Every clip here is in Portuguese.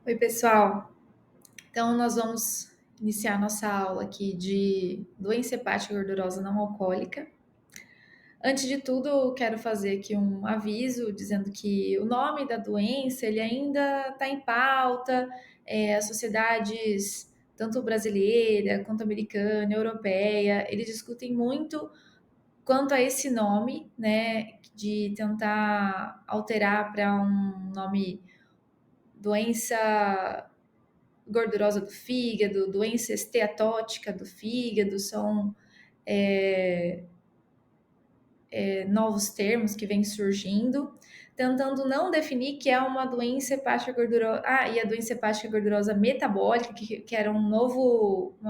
Oi, pessoal. Então, nós vamos iniciar nossa aula aqui de doença hepática gordurosa não alcoólica. Antes de tudo, eu quero fazer aqui um aviso dizendo que o nome da doença ele ainda está em pauta. As sociedades, tanto brasileira quanto americana, europeia, eles discutem muito quanto a esse nome, né, de tentar alterar para um nome doença gordurosa do fígado, doença esteatótica do fígado, são é, novos termos que vêm surgindo, tentando não definir que é uma doença hepática gordurosa. E a doença hepática gordurosa metabólica, que era uma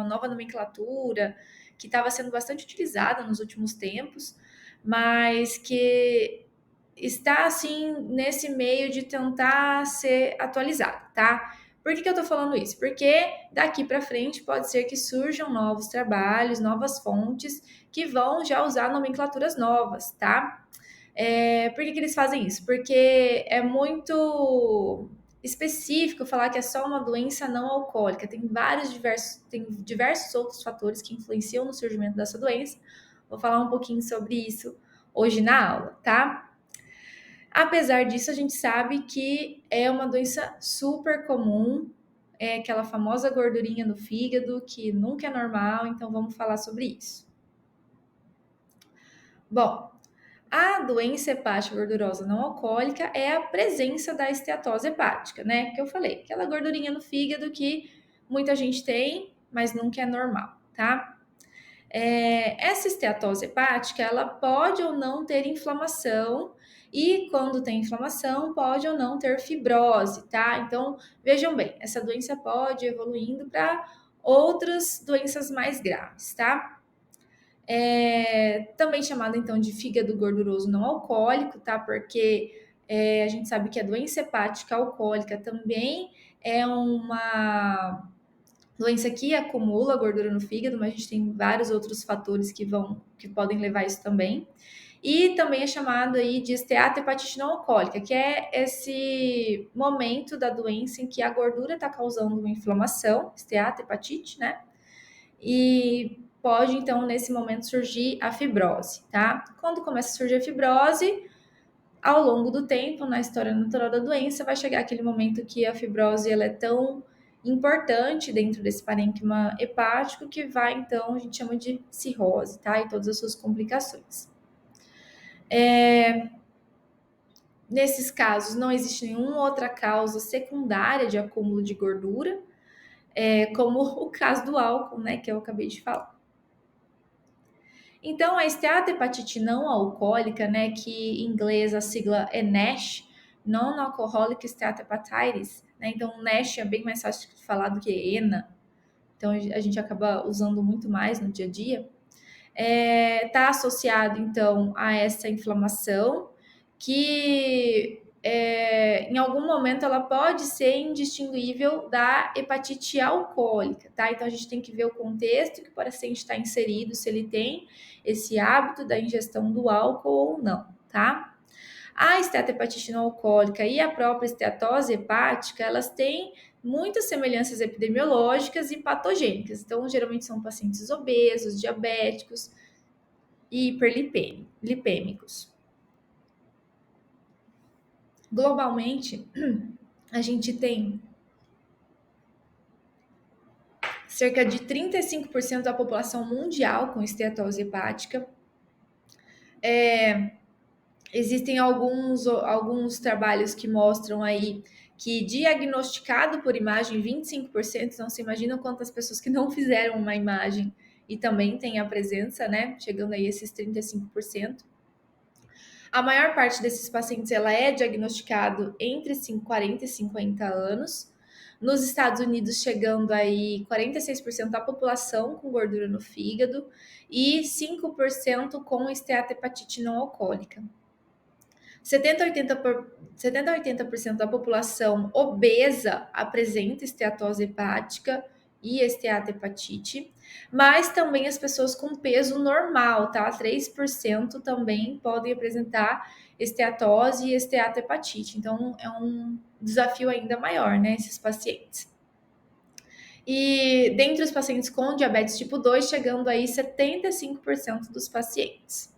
nova nomenclatura, que estava sendo bastante utilizada nos últimos tempos, mas que está assim nesse meio de tentar ser atualizada, tá? Por que eu tô falando isso? Porque daqui para frente pode ser que surjam novos trabalhos, novas fontes que vão já usar nomenclaturas novas, tá? Por que eles fazem isso? Porque é muito específico falar que é só uma doença não alcoólica. Tem diversos outros fatores que influenciam no surgimento dessa doença. Vou falar um pouquinho sobre isso hoje na aula, tá? Apesar disso, a gente sabe que é uma doença super comum, é aquela famosa gordurinha no fígado que nunca é normal, então vamos falar sobre isso. Bom, a doença hepática gordurosa não alcoólica é a presença da esteatose hepática, né? Que eu falei, aquela gordurinha no fígado que muita gente tem, mas nunca é normal, tá? Essa esteatose hepática, ela pode ou não ter inflamação, e quando tem inflamação, pode ou não ter fibrose, tá? Então, vejam bem, essa doença pode ir evoluindo para outras doenças mais graves, tá? Também chamada então de fígado gorduroso não alcoólico, tá? Porque a gente sabe que a doença hepática alcoólica também é uma doença que acumula gordura no fígado, mas a gente tem vários outros fatores que podem levar a isso também. E também é chamado aí de esteatohepatite não alcoólica, que é esse momento da doença em que a gordura está causando uma inflamação, esteatohepatite, né? E pode, então, nesse momento surgir a fibrose, tá? Quando começa a surgir a fibrose, ao longo do tempo, na história natural da doença, vai chegar aquele momento que a fibrose ela é tão importante dentro desse parênquima hepático que vai, então, a gente chama de cirrose, tá? E todas as suas complicações. Nesses casos, não existe nenhuma outra causa secundária de acúmulo de gordura, como o caso do álcool, né, que eu acabei de falar. Então, a esteatohepatite não alcoólica, né, que em inglês a sigla é NASH, Non-Alcoholic Steatohepatitis, né, então NASH é bem mais fácil de falar do que ENA, então a gente acaba usando muito mais no dia a dia, está associado, então, a essa inflamação, que em algum momento ela pode ser indistinguível da hepatite alcoólica, tá? Então a gente tem que ver o contexto que o paciente está inserido, se ele tem esse hábito da ingestão do álcool ou não, tá? A esteatohepatite não alcoólica e a própria esteatose hepática, elas têm muitas semelhanças epidemiológicas e patogênicas. Então, geralmente são pacientes obesos, diabéticos e hiperlipêmicos. Globalmente, a gente tem cerca de 35% da população mundial com esteatose hepática. Existem alguns trabalhos que mostram aí que diagnosticado por imagem 25%, então se imagina quantas pessoas que não fizeram uma imagem e também tem a presença, né, chegando aí esses 35%. A maior parte desses pacientes ela é diagnosticado entre 40 e 50 anos. Nos Estados Unidos, chegando aí 46% da população com gordura no fígado e 5% com esteatohepatite não alcoólica. 70 a 80% da população obesa apresenta esteatose hepática e esteatohepatite, mas também as pessoas com peso normal, tá? 3% também podem apresentar esteatose e esteatohepatite. Então, é um desafio ainda maior, né, esses pacientes. E dentre os pacientes com diabetes tipo 2, chegando aí 75% dos pacientes.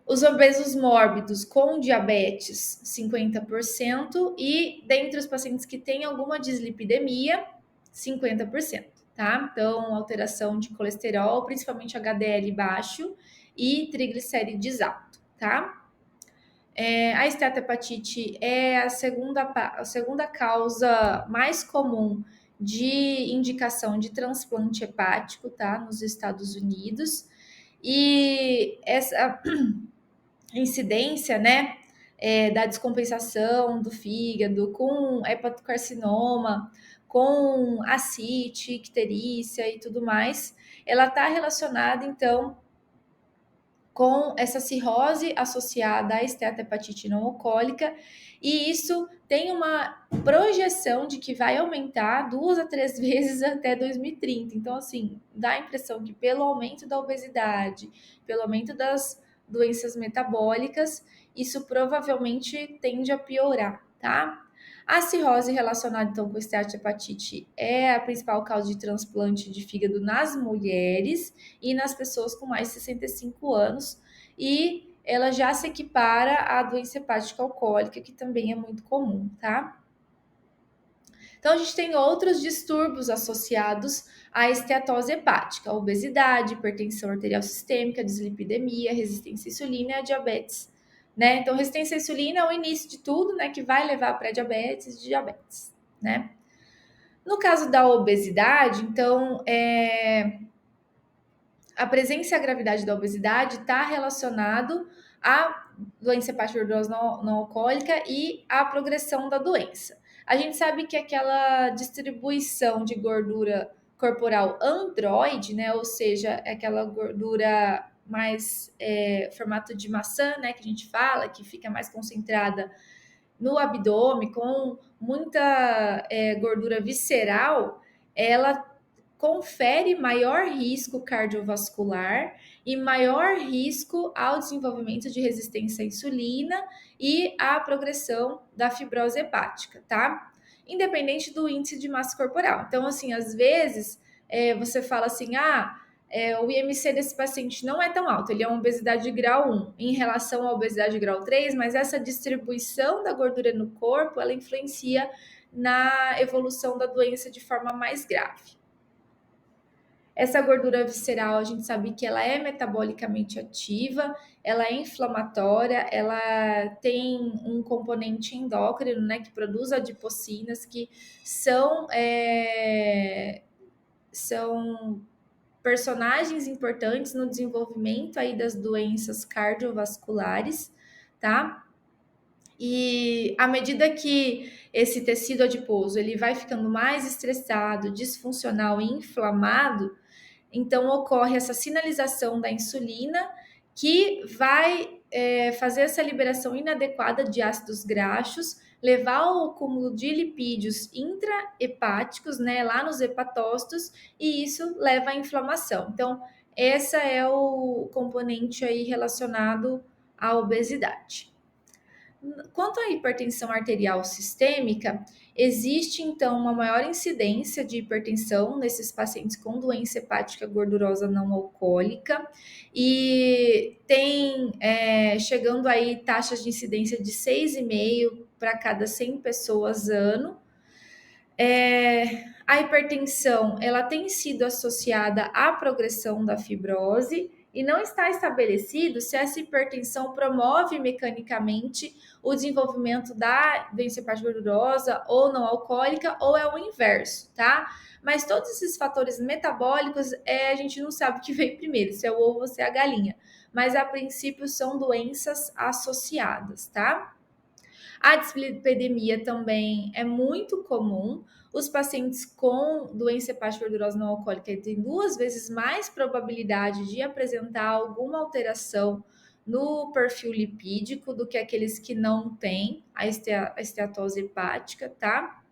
Os obesos mórbidos com diabetes, 50%, e dentre os pacientes que têm alguma dislipidemia, 50%, tá? Então, alteração de colesterol, principalmente HDL baixo e triglicérides alto, tá? A esteatohepatite é a segunda causa mais comum de indicação de transplante hepático, tá? Nos Estados Unidos. E essa incidência, né, da descompensação do fígado com hepatocarcinoma, com ascite, icterícia e tudo mais, ela está relacionada, então, com essa cirrose associada à esteatohepatite não alcoólica, e isso tem uma projeção de que vai aumentar 2 a 3 vezes até 2030. Então, assim, dá a impressão que pelo aumento da obesidade, pelo aumento das doenças metabólicas, isso provavelmente tende a piorar, tá? A cirrose relacionada, então, com esteatohepatite é a principal causa de transplante de fígado nas mulheres e nas pessoas com mais de 65 anos, e ela já se equipara à doença hepática alcoólica, que também é muito comum, tá? Então, a gente tem outros distúrbios associados à esteatose hepática: a obesidade, hipertensão arterial sistêmica, dislipidemia, resistência à insulina e a diabetes, né? Então, resistência à insulina é o início de tudo, né? Que vai levar a pré-diabetes e diabetes, né? No caso da obesidade, então, a presença e a gravidade da obesidade está relacionado à doença hepática gordurosa não alcoólica e à progressão da doença. A gente sabe que aquela distribuição de gordura corporal androide, né, ou seja, aquela gordura mais formato de maçã, né, que a gente fala, que fica mais concentrada no abdômen, com muita gordura visceral, ela confere maior risco cardiovascular e maior risco ao desenvolvimento de resistência à insulina e à progressão da fibrose hepática, tá? Independente do índice de massa corporal. Então, assim, às vezes você fala assim, o IMC desse paciente não é tão alto, ele é uma obesidade de grau 1 em relação à obesidade de grau 3, mas essa distribuição da gordura no corpo, ela influencia na evolução da doença de forma mais grave. Essa gordura visceral, a gente sabe que ela é metabolicamente ativa, ela é inflamatória, ela tem um componente endócrino, né, que produz adipocinas, que são personagens importantes no desenvolvimento aí das doenças cardiovasculares, tá? E à medida que esse tecido adiposo ele vai ficando mais estressado, disfuncional e inflamado, então ocorre essa sinalização da insulina que vai fazer essa liberação inadequada de ácidos graxos, levar ao acúmulo de lipídios intrahepáticos, né, lá nos hepatócitos, e isso leva à inflamação. Então, esse é o componente aí relacionado à obesidade. Quanto à hipertensão arterial sistêmica, existe então uma maior incidência de hipertensão nesses pacientes com doença hepática gordurosa não alcoólica, e tem chegando aí taxas de incidência de 6,5 para cada 100 pessoas ano. A hipertensão ela tem sido associada à progressão da fibrose, e não está estabelecido se essa hipertensão promove mecanicamente o desenvolvimento da doença hepática gordurosa ou não alcoólica, ou é o inverso, tá? Mas todos esses fatores metabólicos, a gente não sabe o que veio primeiro, se é o ovo ou se é a galinha. Mas, a princípio, são doenças associadas, tá? A dislipidemia também é muito comum. Os pacientes com doença hepática gordurosa não alcoólica têm 2 vezes mais probabilidade de apresentar alguma alteração no perfil lipídico do que aqueles que não têm a esteatose hepática, tá?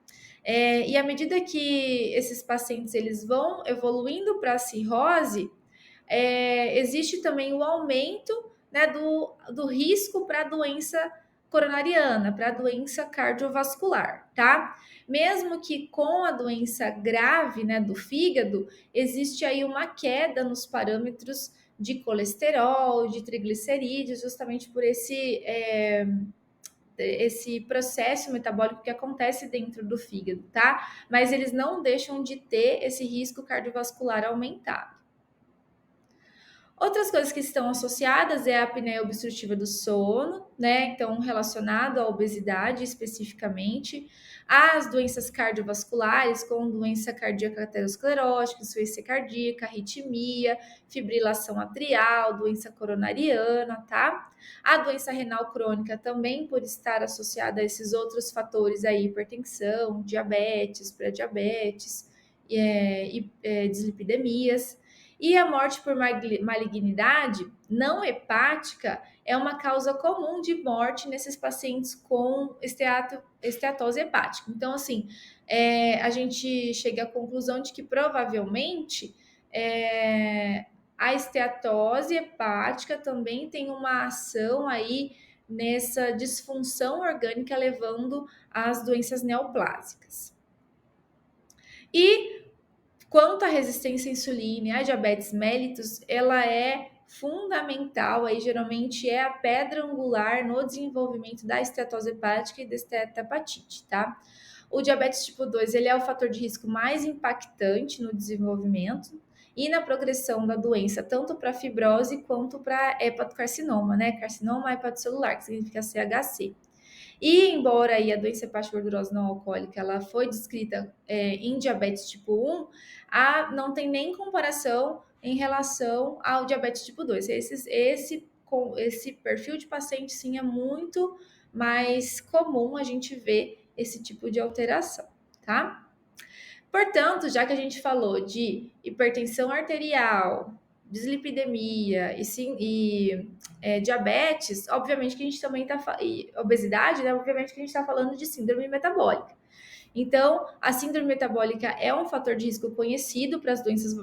E à medida que esses pacientes eles vão evoluindo para a cirrose, existe também o aumento né, do risco para a doença coronariana, para a doença cardiovascular, tá? Mesmo que com a doença grave, né, do fígado, existe aí uma queda nos parâmetros de colesterol, de triglicerídeos, justamente por esse processo metabólico que acontece dentro do fígado, tá? Mas eles não deixam de ter esse risco cardiovascular aumentado. Outras coisas que estão associadas é a apneia obstrutiva do sono, né? Então, relacionado à obesidade especificamente, as doenças cardiovasculares, como doença cardíaca aterosclerótica, insuficiência cardíaca, arritmia, fibrilação atrial, doença coronariana, tá? A doença renal crônica também, por estar associada a esses outros fatores aí, hipertensão, diabetes, pré-diabetes, dislipidemias. E a morte por malignidade não hepática é uma causa comum de morte nesses pacientes com esteatose hepática. Então, assim, a gente chega à conclusão de que provavelmente a esteatose hepática também tem uma ação aí nessa disfunção orgânica, levando às doenças neoplásicas. E quanto à resistência à insulina e à diabetes mellitus, ela é fundamental, aí geralmente é a pedra angular no desenvolvimento da esteatose hepática e da esteatohepatite, tá? O diabetes tipo 2, ele é o fator de risco mais impactante no desenvolvimento e na progressão da doença, tanto para fibrose quanto para hepatocarcinoma, né? Carcinoma hepatocelular, que significa CHC. E embora aí a doença hepática gordurosa não alcoólica ela foi descrita em diabetes tipo 1, não tem nem comparação em relação ao diabetes tipo 2. Esse perfil de paciente, sim, é muito mais comum a gente ver esse tipo de alteração, tá? Portanto, já que a gente falou de hipertensão arterial, dislipidemia diabetes, obviamente que a gente também está obesidade, né? Obviamente que a gente está falando de síndrome metabólica. Então, a síndrome metabólica é um fator de risco conhecido para as doenças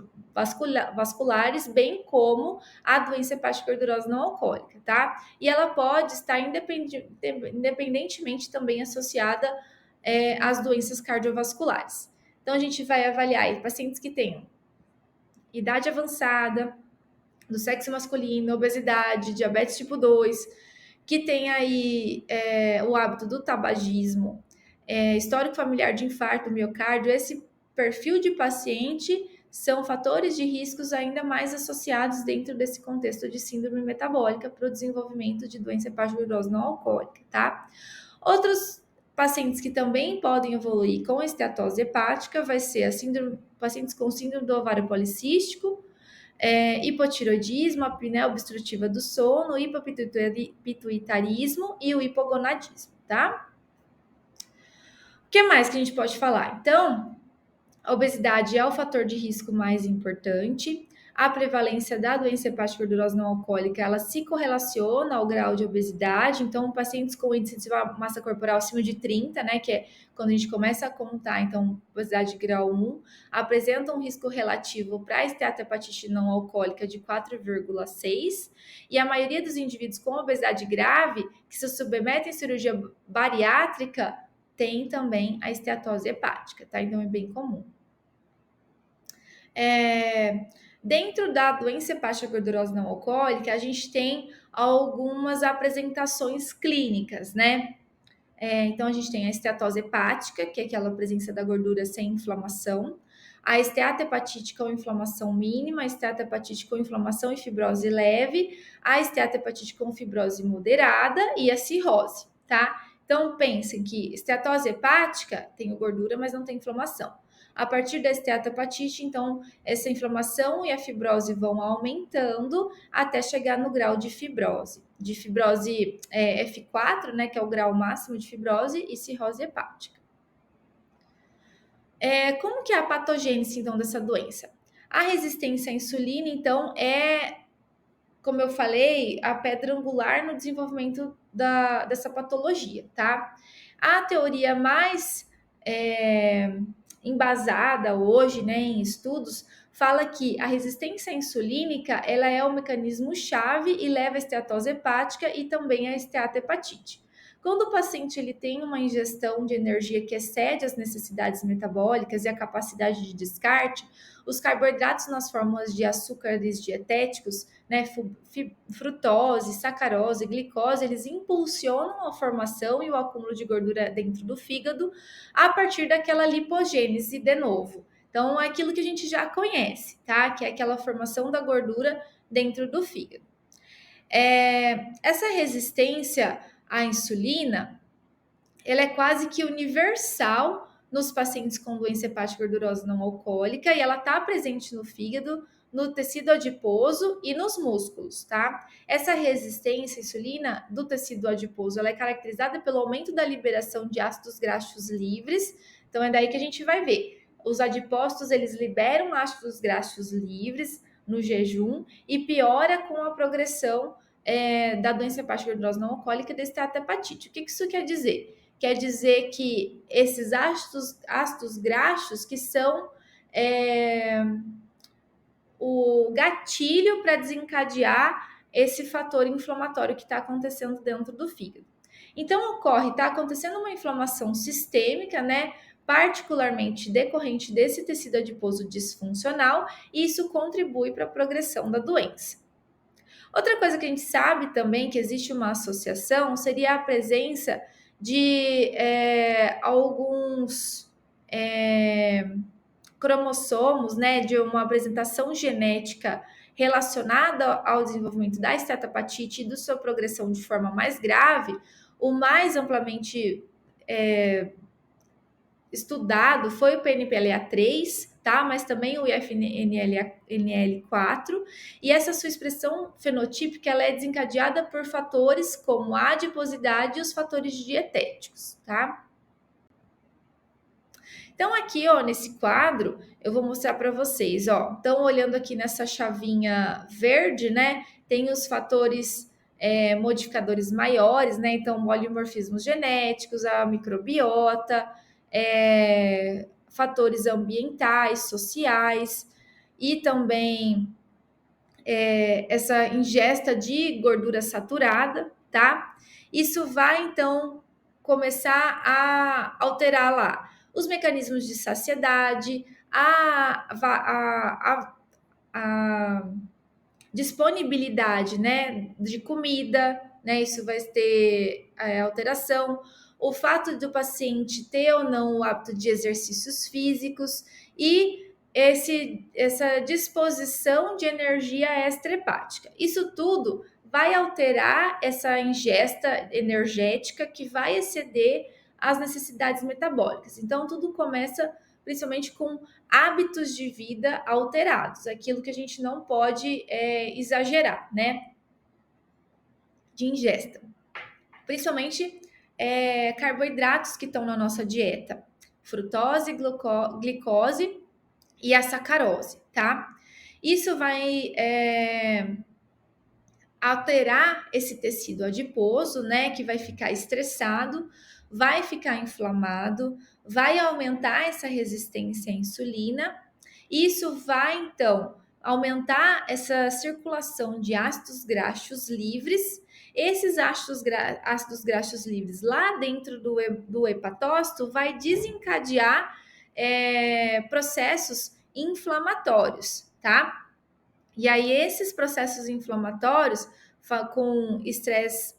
vasculares, bem como a doença hepática gordurosa não alcoólica, tá? E ela pode estar independentemente também associada às doenças cardiovasculares. Então, a gente vai avaliar aí pacientes que tenham idade avançada, do sexo masculino, obesidade, diabetes tipo 2, que tem aí o hábito do tabagismo, histórico familiar de infarto, miocárdio, esse perfil de paciente são fatores de riscos ainda mais associados dentro desse contexto de síndrome metabólica para o desenvolvimento de doença hepática gordurosa não alcoólica, tá? Outros pacientes que também podem evoluir com esteatose hepática vai ser pacientes com síndrome do ovário policístico, hipotiroidismo, apneia obstrutiva do sono, hipopituitarismo e o hipogonadismo, tá? O que mais que a gente pode falar? Então, a obesidade é o fator de risco mais importante. A prevalência da doença hepática gordurosa não alcoólica, ela se correlaciona ao grau de obesidade. Então, pacientes com índice de massa corporal acima de 30, né, que é quando a gente começa a contar, então, obesidade de grau 1, apresentam um risco relativo para a esteatohepatite não alcoólica de 4,6. E a maioria dos indivíduos com obesidade grave, que se submetem à cirurgia bariátrica, tem também a esteatose hepática, tá? Então, é bem comum. Dentro da doença hepática gordurosa não alcoólica, a gente tem algumas apresentações clínicas, né? Então, a gente tem a esteatose hepática, que é aquela presença da gordura sem inflamação, a esteatohepatite com inflamação mínima, a esteatohepatite com inflamação e fibrose leve, a esteatohepatite com fibrose moderada e a cirrose, tá? Então, pensem que esteatose hepática tem gordura, mas não tem inflamação. A partir da esteatohepatite, então, essa inflamação e a fibrose vão aumentando até chegar no grau de fibrose. De fibrose F4, né, que é o grau máximo de fibrose, e cirrose hepática. Como que é a patogênese, então, dessa doença? A resistência à insulina, então, como eu falei, a pedra angular no desenvolvimento dessa patologia, tá? A teoria mais embasada hoje, né, em estudos, fala que a resistência insulínica ela é o mecanismo chave e leva à esteatose hepática e também à esteatohepatite. Quando o paciente ele tem uma ingestão de energia que excede as necessidades metabólicas e a capacidade de descarte, os carboidratos nas fórmulas de açúcares dietéticos, né, frutose, sacarose, glicose, eles impulsionam a formação e o acúmulo de gordura dentro do fígado a partir daquela lipogênese de novo. Então, é aquilo que a gente já conhece, tá? Que é aquela formação da gordura dentro do fígado. Essa resistência à insulina, ela é quase que universal nos pacientes com doença hepática gordurosa não alcoólica e ela está presente no fígado, no tecido adiposo e nos músculos, tá? Essa resistência à insulina do tecido adiposo, ela é caracterizada pelo aumento da liberação de ácidos graxos livres. Então é daí que a gente vai ver. Os adipócitos, eles liberam ácidos graxos livres no jejum e piora com a progressão da doença hepática gordurosa não alcoólica e da esteatohepatite. O que isso quer dizer? Quer dizer que esses ácidos graxos que são o gatilho para desencadear esse fator inflamatório que está acontecendo dentro do fígado. Então está acontecendo uma inflamação sistêmica, né? Particularmente decorrente desse tecido adiposo disfuncional, e isso contribui para a progressão da doença. Outra coisa que a gente sabe também que existe uma associação seria a presença de alguns cromossomos, né, de uma apresentação genética relacionada ao desenvolvimento da esteatohepatite e da sua progressão de forma mais grave. O mais amplamente estudado foi o PNPLA3, tá? Mas também o IFNL4, e essa sua expressão fenotípica ela é desencadeada por fatores como a adiposidade e os fatores dietéticos, tá? Então aqui, ó, nesse quadro, eu vou mostrar para vocês, ó. Então, olhando aqui nessa chavinha verde, né, tem os fatores modificadores maiores, né? Então, polimorfismos genéticos, a microbiota, fatores ambientais, sociais e também essa ingesta de gordura saturada, tá? Isso vai então começar a alterar lá os mecanismos de saciedade, a disponibilidade, né, de comida, né? Isso vai ter alteração. O fato do paciente ter ou não o hábito de exercícios físicos e essa disposição de energia extrahepática. Isso tudo vai alterar essa ingesta energética que vai exceder as necessidades metabólicas. Então, tudo começa principalmente com hábitos de vida alterados, aquilo que a gente não pode exagerar, né? De ingesta. Principalmente carboidratos que estão na nossa dieta, frutose, glicose e a sacarose, tá? Isso vai alterar esse tecido adiposo, né? Que vai ficar estressado, vai ficar inflamado, vai aumentar essa resistência à insulina. Isso vai, então, aumentar essa circulação de ácidos graxos livres. Esses ácidos graxos livres lá dentro do hepatócito vai desencadear processos inflamatórios, tá? E aí, esses processos inflamatórios com estresse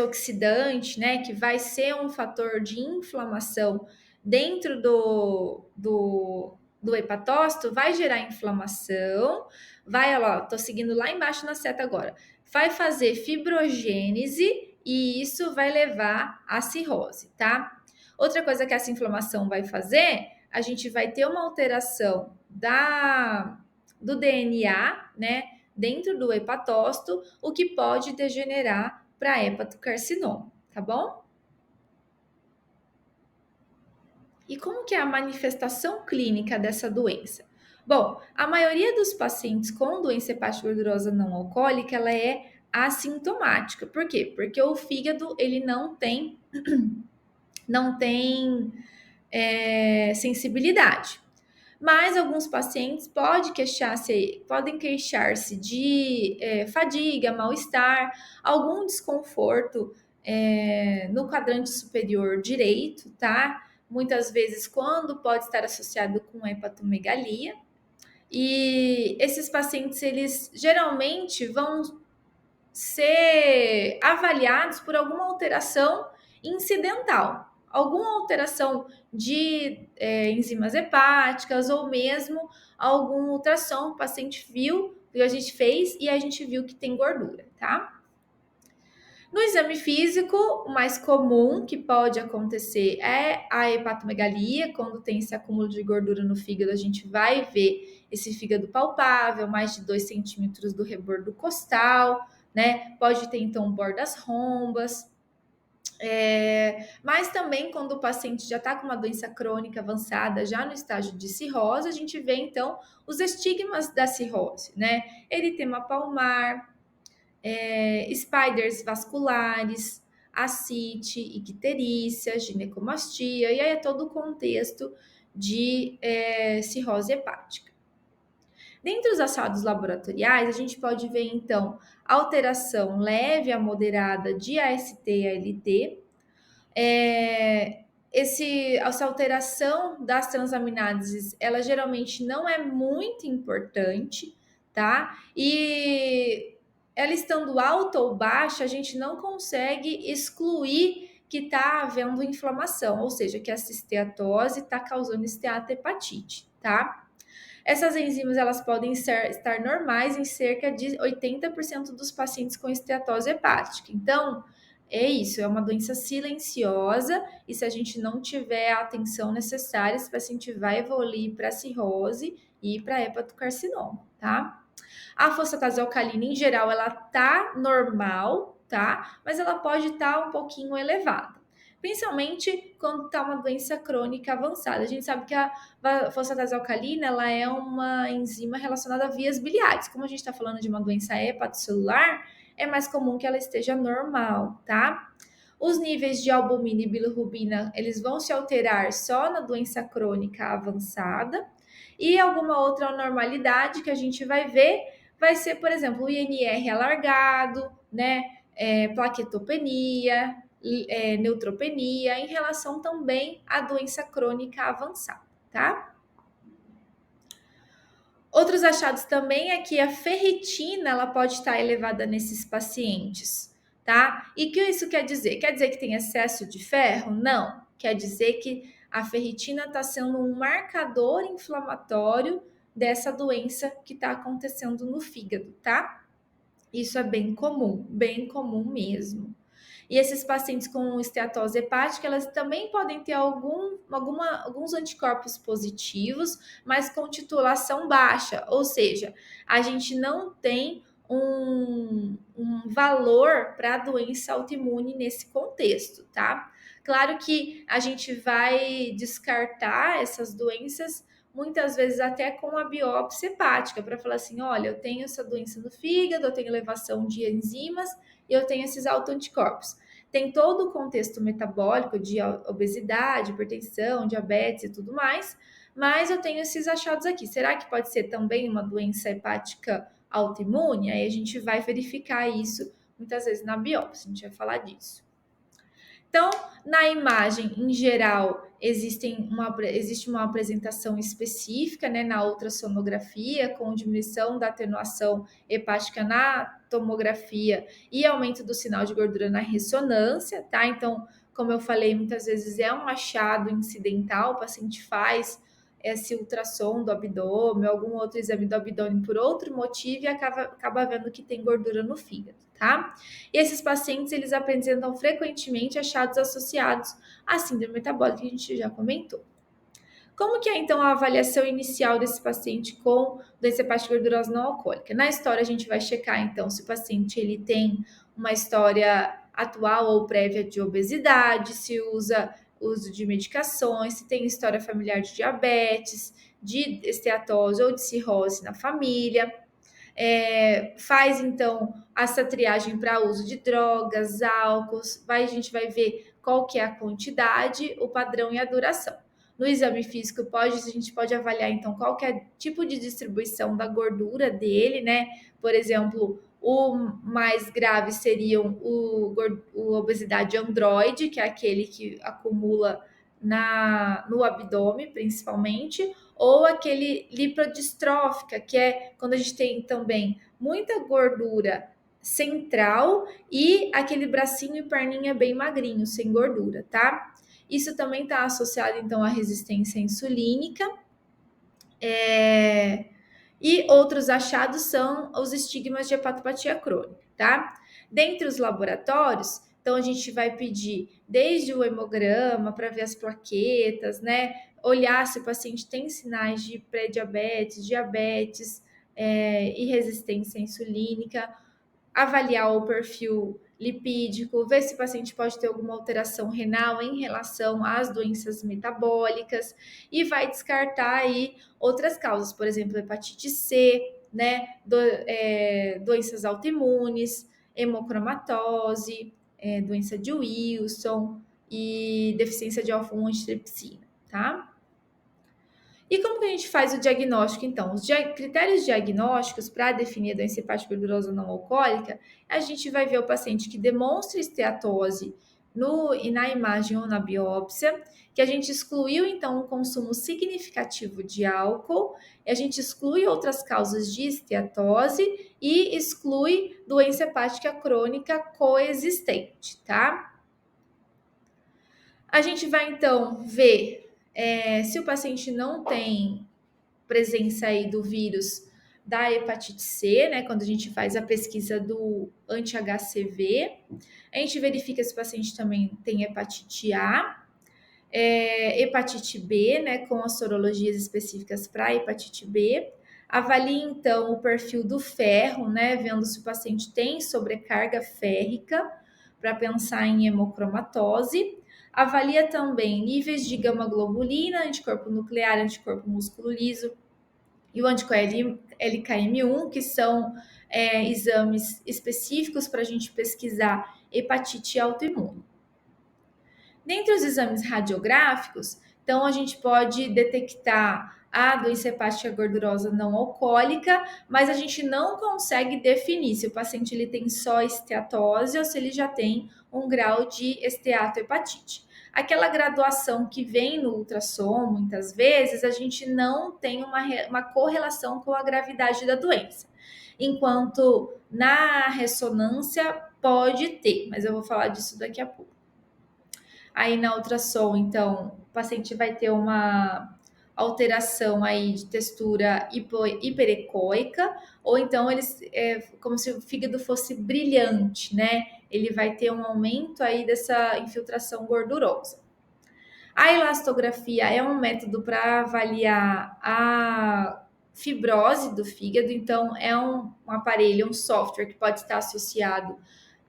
oxidante, né, que vai ser um fator de inflamação dentro do hepatócito, vai gerar inflamação, vai, ó, tô seguindo lá embaixo na seta agora, vai fazer fibrogênese e isso vai levar à cirrose, tá? Outra coisa que essa inflamação vai fazer, a gente vai ter uma alteração do DNA, né, dentro do hepatócito, o que pode degenerar para hepatocarcinoma, tá bom? E como que é a manifestação clínica dessa doença? Bom, a maioria dos pacientes com doença hepática gordurosa não alcoólica, ela é assintomática. Por quê? Porque o fígado ele não tem sensibilidade. Mas alguns pacientes podem queixar-se de fadiga, mal-estar, algum desconforto no quadrante superior direito, tá? Muitas vezes, quando pode estar associado com hepatomegalia. E esses pacientes, eles geralmente vão ser avaliados por alguma alteração incidental, alguma alteração de enzimas hepáticas ou mesmo algum ultrassom que o paciente viu, que a gente fez e a gente viu que tem gordura, tá? No exame físico, o mais comum que pode acontecer é a hepatomegalia. Quando tem esse acúmulo de gordura no fígado, a gente vai ver esse fígado palpável, mais de 2 centímetros do rebordo costal, né? Pode ter, então, bordas rombas. Mas também quando o paciente já está com uma doença crônica avançada, já no estágio de cirrose, a gente vê, então, os estigmas da cirrose, né? Eritema palmar, spiders vasculares, ascite, icterícia, ginecomastia, e aí é todo o contexto de cirrose hepática. Dentre os achados laboratoriais, a gente pode ver, então, alteração leve a moderada de AST e ALT. Essa alteração das transaminases, ela geralmente não é muito importante, tá? E ela estando alta ou baixa, a gente não consegue excluir que está havendo inflamação, ou seja, que essa esteatose está causando esteatohepatite, tá? Essas enzimas elas podem estar normais em cerca de 80% dos pacientes com esteatose hepática. Então, é isso, é uma doença silenciosa e se a gente não tiver a atenção necessária, esse paciente vai evoluir para cirrose e para hepatocarcinoma, tá? A fosfatase alcalina, em geral, ela tá normal, tá? Mas ela pode estar um pouquinho elevada. Principalmente quando tá uma doença crônica avançada. A gente sabe que a fosfatase alcalina, ela é uma enzima relacionada a vias biliares. Como a gente está falando de uma doença hepatocelular, é mais comum que ela esteja normal, tá? Os níveis de albumina e bilirrubina, eles vão se alterar só na doença crônica avançada. E alguma outra anormalidade que a gente vai ver vai ser, por exemplo, o INR alargado, né? Plaquetopenia, neutropenia, em relação também à doença crônica avançada, tá? Outros achados também é que a ferritina ela pode estar elevada nesses pacientes, tá? E o que isso quer dizer? Quer dizer que tem excesso de ferro? Não. Quer dizer que a ferritina está sendo um marcador inflamatório dessa doença que está acontecendo no fígado, tá? Isso é bem comum mesmo. E esses pacientes com esteatose hepática, elas também podem ter alguns anticorpos positivos, mas com titulação baixa, ou seja, a gente não tem um valor para a doença autoimune nesse contexto, tá? Claro que a gente vai descartar essas doenças muitas vezes até com a biópsia hepática, para falar assim, olha, eu tenho essa doença no fígado, eu tenho elevação de enzimas e eu tenho esses autoanticorpos. Tem todo o contexto metabólico de obesidade, hipertensão, diabetes e tudo mais, mas eu tenho esses achados aqui. Será que pode ser também uma doença hepática autoimune? Aí a gente vai verificar isso muitas vezes na biópsia, a gente vai falar disso. Então, na imagem, em geral, existe uma apresentação específica, né, na ultrassonografia, com diminuição da atenuação hepática na tomografia e aumento do sinal de gordura na ressonância, tá? Então, como eu falei, muitas vezes é um achado incidental, o paciente faz esse ultrassom do abdômen, algum outro exame do abdômen por outro motivo e acaba vendo que tem gordura no fígado, tá? E esses pacientes, eles apresentam frequentemente achados associados à síndrome metabólica, que a gente já comentou. Como que é, então, a avaliação inicial desse paciente com doença hepática gordurosa não alcoólica? Na história, a gente vai checar, então, se o paciente ele tem uma história atual ou prévia de obesidade, se usa uso de medicações, se tem história familiar de diabetes, de esteatose ou de cirrose na família. Faz então essa triagem para uso de drogas, álcools, a gente vai ver qual que é a quantidade, o padrão e a duração. No exame físico, a gente pode avaliar então qual que é o tipo de distribuição da gordura dele, né? Por exemplo, o mais grave seriam o obesidade androide, que é aquele que acumula no abdômen, principalmente, ou aquele lipodistrófica, que é quando a gente tem também muita gordura central e aquele bracinho e perninha bem magrinho, sem gordura, tá? Isso também está associado, então, à resistência insulínica. E outros achados são os estigmas de hepatopatia crônica, tá? Dentre os laboratórios, então a gente vai pedir desde o hemograma para ver as plaquetas, né? Olhar se o paciente tem sinais de pré-diabetes, diabetes e resistência insulínica, avaliar o perfil lipídico, ver se o paciente pode ter alguma alteração renal em relação às doenças metabólicas e vai descartar aí outras causas, por exemplo, hepatite C, né, doenças autoimunes, hemocromatose, doença de Wilson e deficiência de alfa-1-antitrypsina, tá? E como que a gente faz o diagnóstico, então? Os critérios diagnósticos para definir a doença hepática gordurosa não alcoólica, a gente vai ver o paciente que demonstra esteatose e na imagem ou na biópsia, que a gente excluiu, então, um consumo significativo de álcool, a gente exclui outras causas de esteatose e exclui doença hepática crônica coexistente, tá? A gente vai, então, ver se o paciente não tem presença aí do vírus da hepatite C, né? Quando a gente faz a pesquisa do anti-HCV, a gente verifica se o paciente também tem hepatite A, hepatite B, né? Com as sorologias específicas para hepatite B. Avalie então o perfil do ferro, né? Vendo se o paciente tem sobrecarga férrica, para pensar em hemocromatose. Avalia também níveis de gama-globulina, anticorpo nuclear, anticorpo músculo liso, e o anticorpo LKM1, que são exames específicos para a gente pesquisar hepatite autoimune. Dentre os exames radiográficos, então a gente pode detectar a doença hepática gordurosa não alcoólica, mas a gente não consegue definir se o paciente ele tem só esteatose ou se ele já tem um grau de esteatohepatite. Aquela graduação que vem no ultrassom, muitas vezes, a gente não tem uma correlação com a gravidade da doença. Enquanto na ressonância pode ter, mas eu vou falar disso daqui a pouco. Aí na ultrassom, então, o paciente vai ter uma alteração aí de textura hiperecóica, ou então eles como se o fígado fosse brilhante, né? Ele vai ter um aumento aí dessa infiltração gordurosa. A elastografia é um método para avaliar a fibrose do fígado, então é um aparelho, um software que pode estar associado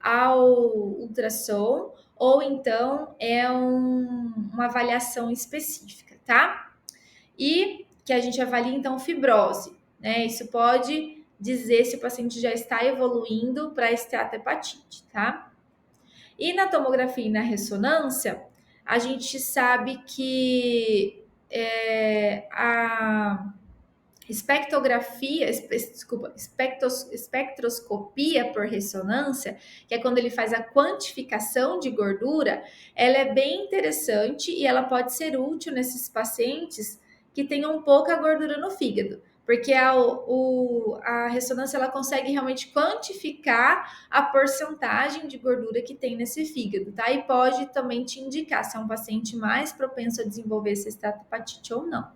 ao ultrassom, ou então é uma avaliação específica, tá? E que a gente avalia então fibrose, né? Isso pode dizer se o paciente já está evoluindo para esteatohepatite, tá? E na tomografia e na ressonância, a gente sabe que a espectroscopia por ressonância, que é quando ele faz a quantificação de gordura, ela é bem interessante e ela pode ser útil nesses pacientes que tenham pouca gordura no fígado, porque a ressonância ela consegue realmente quantificar a porcentagem de gordura que tem nesse fígado, tá? E pode também te indicar se é um paciente mais propenso a desenvolver essa esteatohepatite ou não.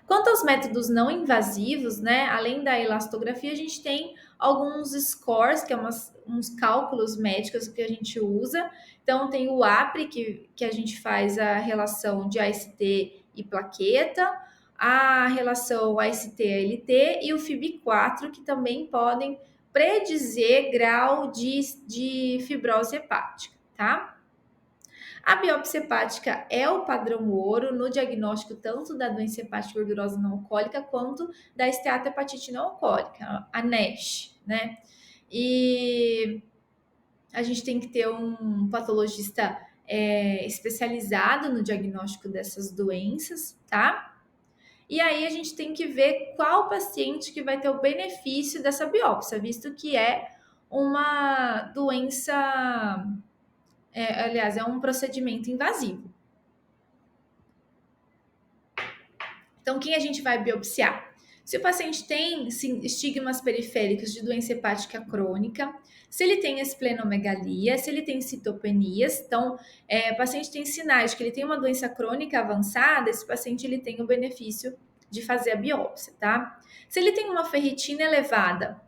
Quanto aos métodos não invasivos, né, além da elastografia, a gente tem alguns scores, que é uns cálculos médicos que a gente usa. Então, tem o APRE, que a gente faz a relação de AST e plaqueta, a relação AST-ALT e o FIB4, que também podem predizer grau de fibrose hepática, tá? A biópsia hepática é o padrão ouro no diagnóstico tanto da doença hepática gordurosa não alcoólica quanto da esteatohepatite não alcoólica, a NASH, né? E a gente tem que ter um patologista especializado no diagnóstico dessas doenças, tá? E aí a gente tem que ver qual paciente que vai ter o benefício dessa biópsia, visto que é uma doença, aliás, é um procedimento invasivo. Então, quem a gente vai biopsiar? Se o paciente tem estigmas periféricos de doença hepática crônica, se ele tem esplenomegalia, se ele tem citopenias, então, o paciente tem sinais de que ele tem uma doença crônica avançada, esse paciente ele tem o benefício de fazer a biópsia, tá? Se ele tem uma ferritina elevada,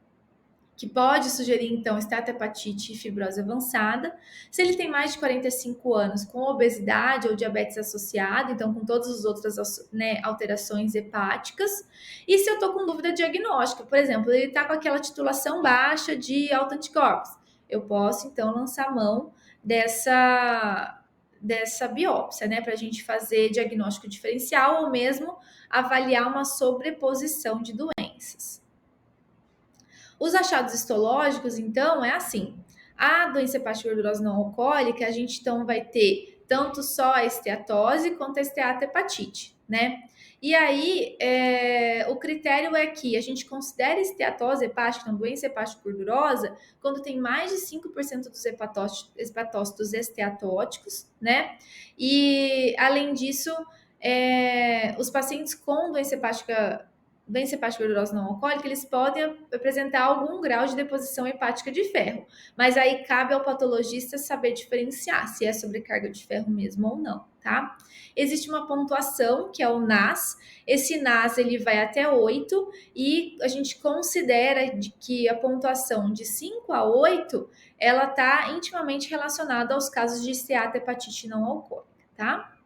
que pode sugerir, então, esteatohepatite e fibrose avançada. Se ele tem mais de 45 anos com obesidade ou diabetes associado, então com todas as outras, né, alterações hepáticas. E se eu estou com dúvida diagnóstica, por exemplo, ele está com aquela titulação baixa de autoanticorpos, eu posso, então, lançar mão dessa biópsia, né, para a gente fazer diagnóstico diferencial ou mesmo avaliar uma sobreposição de doenças. Os achados histológicos, então, é assim. A doença hepática gordurosa não alcoólica, a gente então vai ter tanto só a esteatose quanto a esteatohepatite, né? E aí, o critério é que a gente considera esteatose hepática, então doença hepática gordurosa, quando tem mais de 5% dos hepatócitos esteatóticos, né? E, além disso, os pacientes com doença hepática gordurosa não alcoólica, eles podem apresentar algum grau de deposição hepática de ferro, mas aí cabe ao patologista saber diferenciar se é sobrecarga de ferro mesmo ou não, tá? Existe uma pontuação, que é o NAS. Esse NAS, ele vai até 8 e a gente considera que a pontuação de 5 a 8, ela está intimamente relacionada aos casos de esteatohepatite não alcoólica, tá?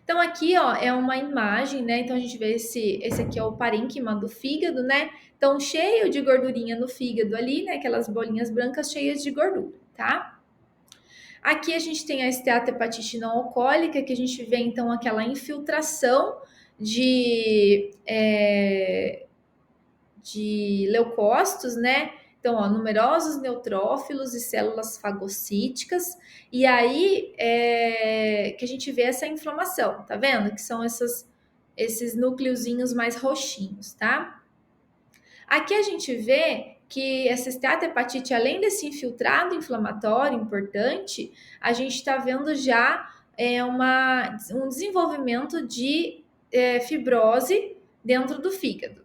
Então, aqui, ó, é uma imagem, né? Então, a gente vê esse aqui é o parênquima do fígado, né? Então, cheio de gordurinha no fígado ali, né? Aquelas bolinhas brancas cheias de gordura, tá? Aqui a gente tem a esteatohepatite não alcoólica, que a gente vê, então, aquela infiltração de leucócitos, né? Então, ó, numerosos neutrófilos e células fagocíticas, e aí que a gente vê essa inflamação, tá vendo? Que são esses núcleozinhos mais roxinhos, tá? Aqui a gente vê que essa esteatohepatite, além desse infiltrado inflamatório importante, a gente está vendo já um desenvolvimento de fibrose dentro do fígado.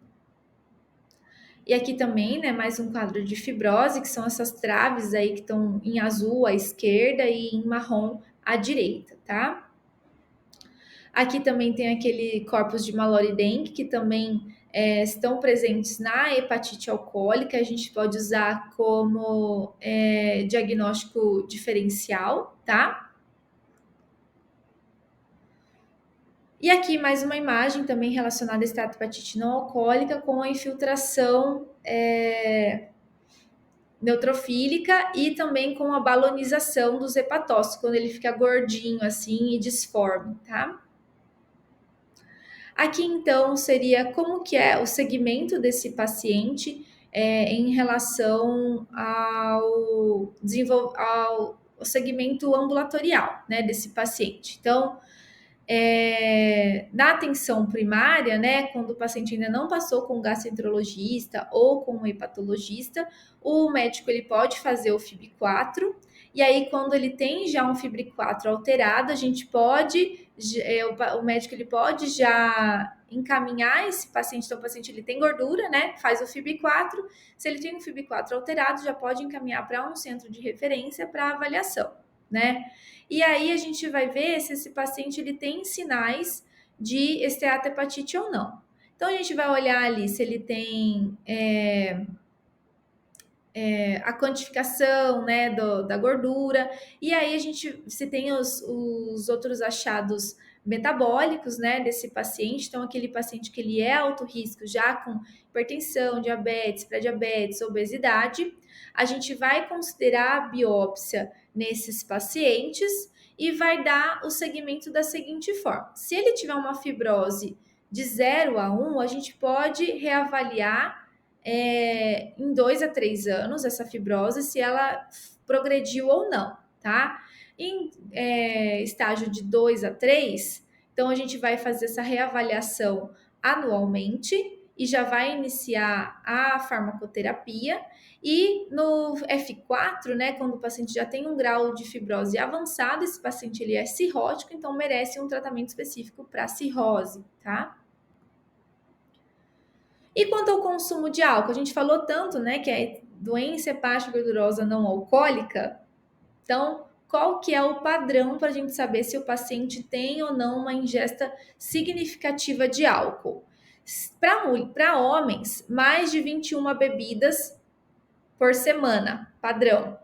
E aqui também, né, mais um quadro de fibrose, que são essas traves aí que estão em azul à esquerda e em marrom à direita, tá? Aqui também tem aquele corpus de Mallory Denk, que também estão presentes na hepatite alcoólica, a gente pode usar como diagnóstico diferencial, tá? E aqui mais uma imagem também relacionada à esteatohepatite não alcoólica com a infiltração neutrofílica e também com a balonização dos hepatócitos, quando ele fica gordinho assim e disforme, tá? Aqui então seria como que é o segmento desse paciente em relação ao segmento ambulatorial, né, desse paciente. Então, na atenção primária, né, quando o paciente ainda não passou com um gastroenterologista ou com um hepatologista, o médico ele pode fazer o FIB4, e aí quando ele tem já um FIB4 alterado, a gente pode, o médico ele pode já encaminhar esse paciente, então o paciente ele tem gordura, né, faz o FIB4, se ele tem um FIB4 alterado, já pode encaminhar para um centro de referência para avaliação, né? E aí a gente vai ver se esse paciente ele tem sinais de esteatohepatite ou não. Então a gente vai olhar ali se ele tem a quantificação, né, da gordura, e aí a gente, se tem os outros achados metabólicos, né, desse paciente. Então, aquele paciente que ele é alto risco, já com hipertensão, diabetes, pré-diabetes, obesidade, a gente vai considerar a biópsia nesses pacientes e vai dar o segmento da seguinte forma: se ele tiver uma fibrose de 0 a 1, a gente pode reavaliar em 2 a 3 anos essa fibrose, se ela progrediu ou não, tá? Em estágio de 2 a 3, então a gente vai fazer essa reavaliação anualmente e já vai iniciar a farmacoterapia. E no F4, né, quando o paciente já tem um grau de fibrose avançado, esse paciente ele é cirrótico, então merece um tratamento específico para cirrose, tá? E quanto ao consumo de álcool, a gente falou tanto, né, que é doença hepática gordurosa não alcoólica. Então, qual que é o padrão para a gente saber se o paciente tem ou não uma ingesta significativa de álcool? Para homens, mais de 21 bebidas por semana, padrão.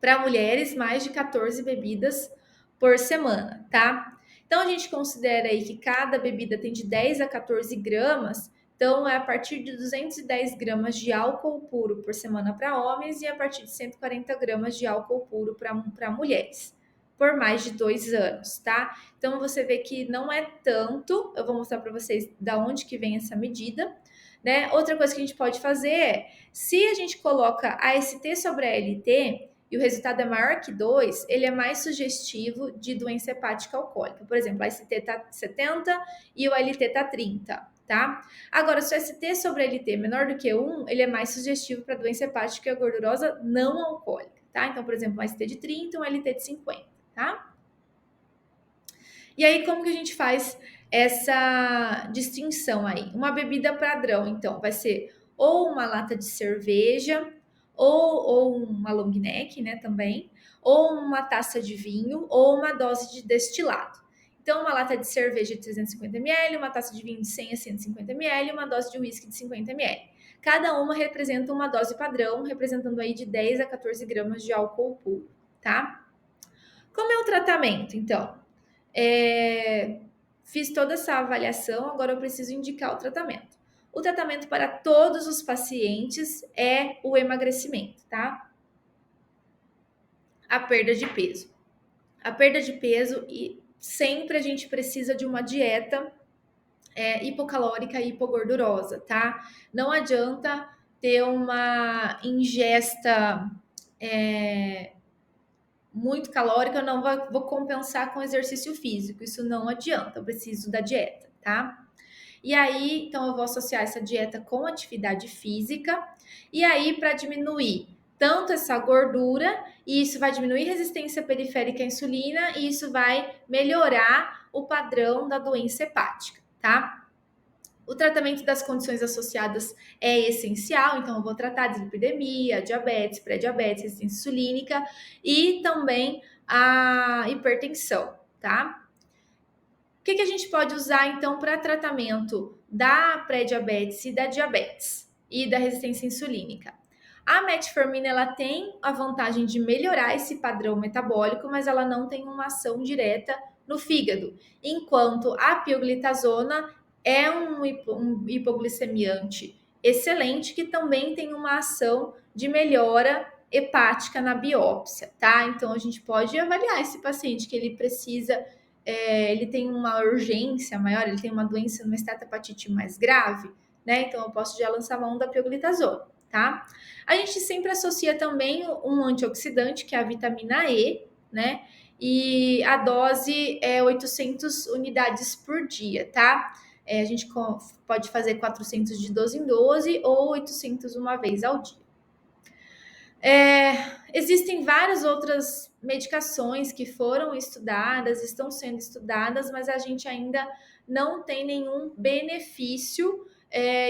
Para mulheres, mais de 14 bebidas por semana, tá? Então, a gente considera aí que cada bebida tem de 10 a 14 gramas, então é a partir de 210 gramas de álcool puro por semana para homens e a partir de 140 gramas de álcool puro para mulheres, por mais de 2 anos, tá? Então, você vê que não é tanto, eu vou mostrar para vocês da onde que vem essa medida, né? Outra coisa que a gente pode fazer é, se a gente coloca a AST sobre a ALT, e o resultado é maior que 2, ele é mais sugestivo de doença hepática alcoólica. Por exemplo, a ST está 70 e o LT está 30, tá? Agora, se o ST sobre LT é menor do que 1, ele é mais sugestivo para doença hepática gordurosa não alcoólica, tá? Então, por exemplo, um ST de 30 e um LT de 50, tá? E aí, como que a gente faz essa distinção aí? Uma bebida padrão, então, vai ser ou uma lata de cerveja, ou uma long neck, né, também, ou uma taça de vinho, ou uma dose de destilado. Então, uma lata de cerveja de 350 ml, uma taça de vinho de 100 a 150 ml, uma dose de uísque de 50 ml. Cada uma representa uma dose padrão, representando aí de 10 a 14 gramas de álcool puro, tá? Como é o tratamento, então? Fiz toda essa avaliação, agora eu preciso indicar o tratamento. O tratamento para todos os pacientes é o emagrecimento, tá? A perda de peso. A perda de peso, e sempre a gente precisa de uma dieta hipocalórica e hipogordurosa, tá? Não adianta ter uma ingesta muito calórica, eu não vou compensar com exercício físico. Isso não adianta, eu preciso da dieta, tá? E aí, então, eu vou associar essa dieta com atividade física. E aí, para diminuir tanto essa gordura, e isso vai diminuir resistência periférica à insulina, e isso vai melhorar o padrão da doença hepática, tá? O tratamento das condições associadas é essencial, então eu vou tratar de lipidemia, diabetes, pré-diabetes, resistência insulínica e também a hipertensão, tá? O que a gente pode usar então para tratamento da pré-diabetes e da diabetes e da resistência insulínica? A metformina ela tem a vantagem de melhorar esse padrão metabólico, mas ela não tem uma ação direta no fígado, enquanto a pioglitazona é um hipoglicemiante excelente que também tem uma ação de melhora hepática na biópsia, tá? Então a gente pode avaliar esse paciente que ele precisa, ele tem uma urgência maior, ele tem uma doença, uma esteatopatite mais grave, né? Então eu posso já lançar mão da pioglitazona, tá? A gente sempre associa também um antioxidante, que é a vitamina E, né? E a dose é 800 unidades por dia, tá? A gente pode fazer 400 de 12 em 12 ou 800 uma vez ao dia. Existem várias outras medicações que foram estudadas, estão sendo estudadas, mas a gente ainda não tem nenhum benefício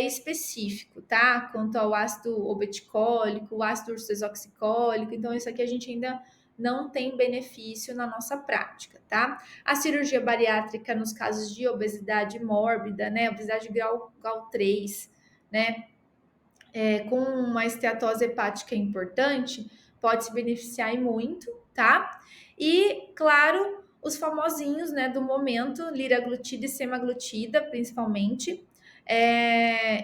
específico, tá? Quanto ao ácido obeticólico, o ácido ursodesoxicólico, então isso aqui a gente ainda não tem benefício na nossa prática, tá? A cirurgia bariátrica nos casos de obesidade mórbida, né? Obesidade grau 3, né? Com uma esteatose hepática importante, pode se beneficiar e muito, tá? E, claro, os famosinhos, né, do momento, liraglutida e semaglutida, principalmente,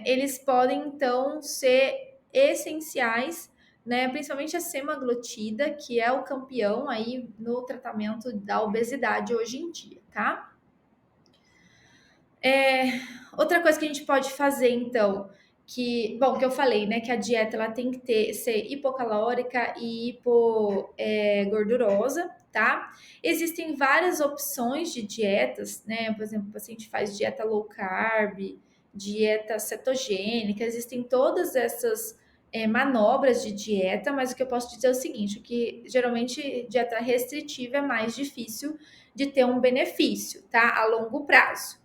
eles podem, então, ser essenciais, né, principalmente a semaglutida, que é o campeão aí no tratamento da obesidade hoje em dia, tá? Outra coisa que a gente pode fazer, então, que eu falei, né, que a dieta ela tem que ser hipocalórica e gordurosa, tá? Existem várias opções de dietas, né? Por exemplo, o paciente faz dieta low carb, dieta cetogênica, existem todas essas manobras de dieta, mas o que eu posso dizer é o seguinte, que geralmente dieta restritiva é mais difícil de ter um benefício, tá? A longo prazo.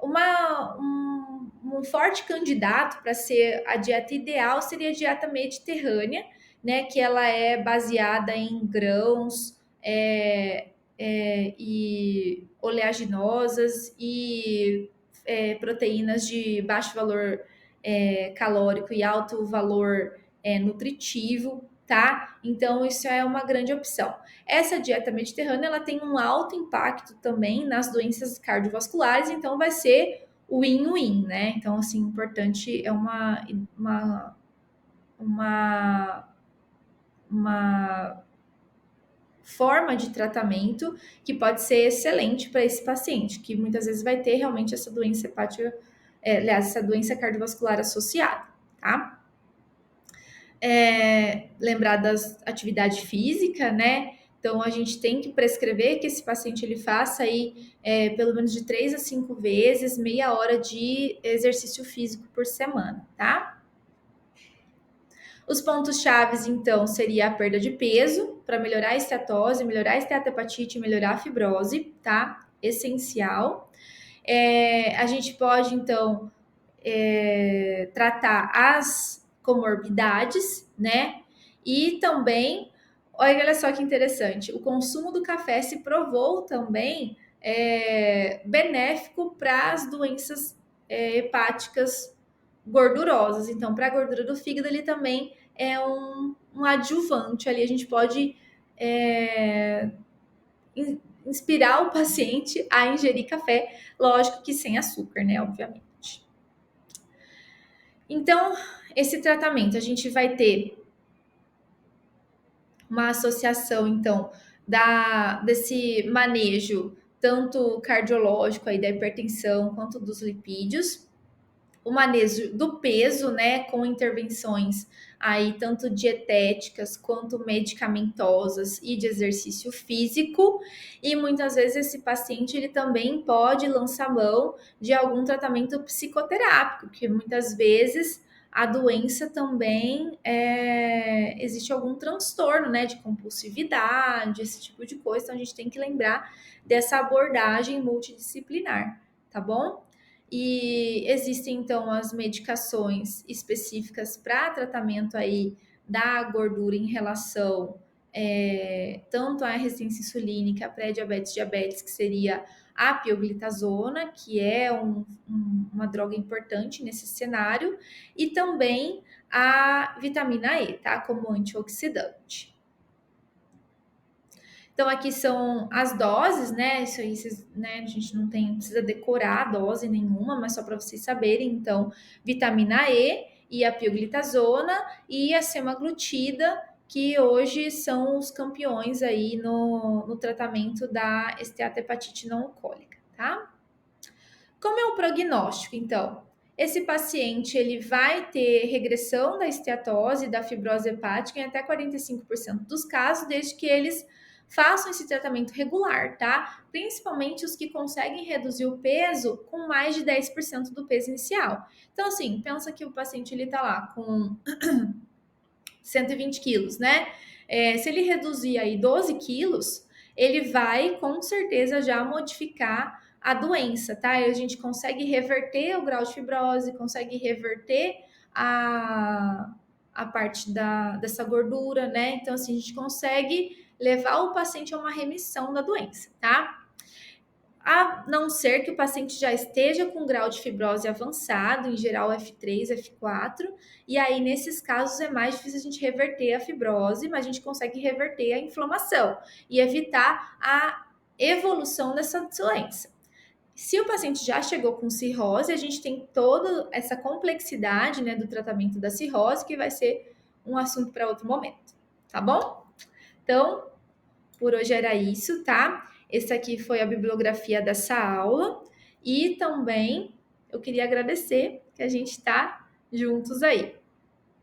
Um forte candidato para ser a dieta ideal seria a dieta mediterrânea, né? Que ela é baseada em grãos e oleaginosas e proteínas de baixo valor calórico e alto valor nutritivo, tá? Então, isso é uma grande opção. Essa dieta mediterrânea ela tem um alto impacto também nas doenças cardiovasculares, então vai ser win-win, né? Então, assim, importante é uma, uma forma de tratamento que pode ser excelente para esse paciente, que muitas vezes vai ter realmente essa doença hepática, essa doença cardiovascular associada, tá? Lembrar das atividade física, né? Então, a gente tem que prescrever que esse paciente ele faça aí pelo menos de 3 a 5 vezes, meia hora de exercício físico por semana, tá? Os pontos chaves, então, seria a perda de peso para melhorar a esteatose, melhorar a esteatohepatite, melhorar a fibrose, tá? Essencial. A gente pode, então, tratar as comorbidades, né? E também, olha só que interessante, o consumo do café se provou também benéfico para as doenças hepáticas gordurosas. Então, para a gordura do fígado, ele também é um adjuvante ali. A gente pode inspirar o paciente a ingerir café, lógico que sem açúcar, né? Obviamente. Então, esse tratamento, a gente vai ter uma associação, então, desse manejo, tanto cardiológico aí da hipertensão, quanto dos lipídios, o manejo do peso, né, com intervenções aí tanto dietéticas quanto medicamentosas e de exercício físico, e muitas vezes esse paciente ele também pode lançar mão de algum tratamento psicoterápico, que muitas vezes a doença também existe algum transtorno, né, de compulsividade, esse tipo de coisa, então a gente tem que lembrar dessa abordagem multidisciplinar, tá bom? E existem então as medicações específicas para tratamento aí da gordura em relação tanto à resistência insulínica, pré-diabetes, diabetes, que seria a pioglitazona, que é uma droga importante nesse cenário, e também a vitamina E, tá? Como antioxidante. Então, aqui são as doses, né? Isso aí, né? A gente não precisa decorar a dose nenhuma, mas só para vocês saberem. Então, vitamina E e a pioglitazona e a semaglutida, que hoje são os campeões aí no tratamento da esteatohepatite não alcoólica, tá? Como é o prognóstico, então? Esse paciente ele vai ter regressão da esteatose e da fibrose hepática em até 45% dos casos, desde que eles façam esse tratamento regular, tá? Principalmente os que conseguem reduzir o peso com mais de 10% do peso inicial. Então, assim, pensa que o paciente ele tá lá com 120 quilos, né? Se ele reduzir aí 12 quilos, ele vai com certeza já modificar a doença, tá? E a gente consegue reverter o grau de fibrose, consegue reverter a parte dessa gordura, né? Então, assim, a gente consegue levar o paciente a uma remissão da doença, tá? A não ser que o paciente já esteja com grau de fibrose avançado, em geral F3, F4, e aí nesses casos é mais difícil a gente reverter a fibrose, mas a gente consegue reverter a inflamação e evitar a evolução dessa doença. Se o paciente já chegou com cirrose, a gente tem toda essa complexidade, né, do tratamento da cirrose, que vai ser um assunto para outro momento, tá bom? Então, por hoje era isso, tá? Essa aqui foi a bibliografia dessa aula e também eu queria agradecer que a gente está juntos aí.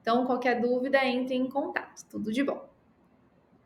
Então, qualquer dúvida, entre em contato. Tudo de bom.